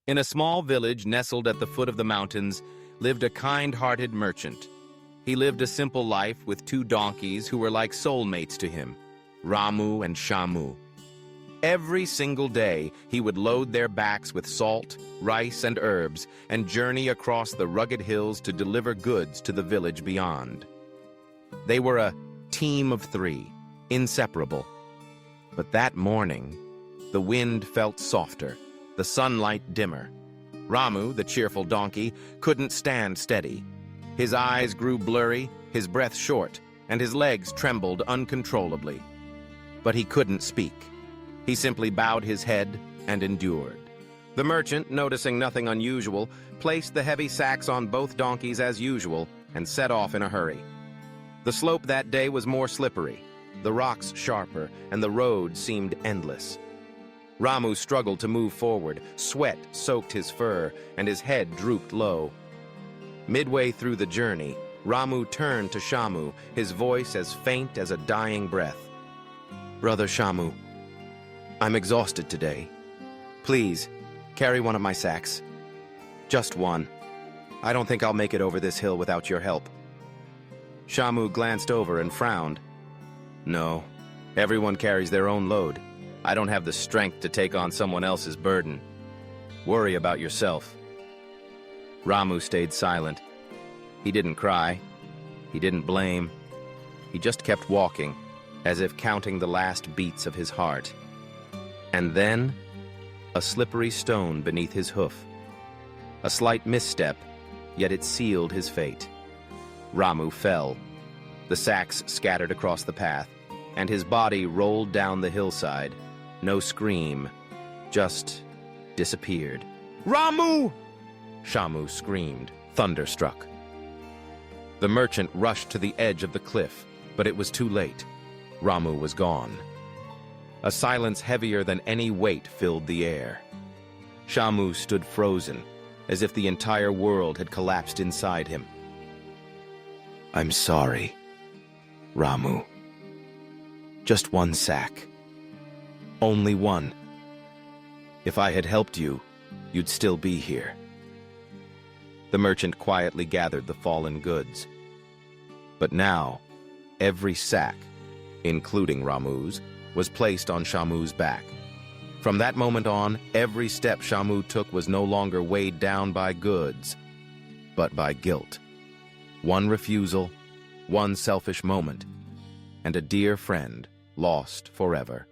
In a small village nestled at the foot of the mountains lived a kind-hearted merchant. He lived a simple life with two donkeys who were like soulmates to him, Ramu and Shamu. Every single day, he would load their backs with salt, rice, and herbs and journey across the rugged hills to deliver goods to the village beyond. They were a team of three, inseparable. But that morning, the wind felt softer, the sunlight dimmer. Ramu, the cheerful donkey, couldn't stand steady. His eyes grew blurry, his breath short, and his legs trembled uncontrollably. But he couldn't speak. He simply bowed his head and endured. The merchant, noticing nothing unusual, placed the heavy sacks on both donkeys as usual and set off in a hurry. The slope that day was more slippery, the rocks sharper, and the road seemed endless. Ramu struggled to move forward, sweat soaked his fur, and his head drooped low. Midway through the journey, Ramu turned to Shamu, his voice as faint as a dying breath. "Brother Shamu, I'm exhausted today. Please, carry one of my sacks. Just one. I don't think I'll make it over this hill without your help." Shamu glanced over and frowned. "No, everyone carries their own load. I don't have the strength to take on someone else's burden. Worry about yourself." Ramu stayed silent. He didn't cry. He didn't blame. He just kept walking, as if counting the last beats of his heart. And then, a slippery stone beneath his hoof. A slight misstep, yet it sealed his fate. Ramu fell. The sacks scattered across the path, and his body rolled down the hillside. No scream, just disappeared. "Ramu!" Shamu screamed, thunderstruck. The merchant rushed to the edge of the cliff, but it was too late. Ramu was gone. A silence heavier than any weight filled the air. Shamu stood frozen, as if the entire world had collapsed inside him. "I'm sorry, Ramu. Just one sack. Only one. If I had helped you, you'd still be here." The merchant quietly gathered the fallen goods. But now, every sack, including Ramu's, was placed on Shamu's back. From that moment on, every step Shamu took was no longer weighed down by goods, but by guilt. One refusal, one selfish moment, and a dear friend lost forever.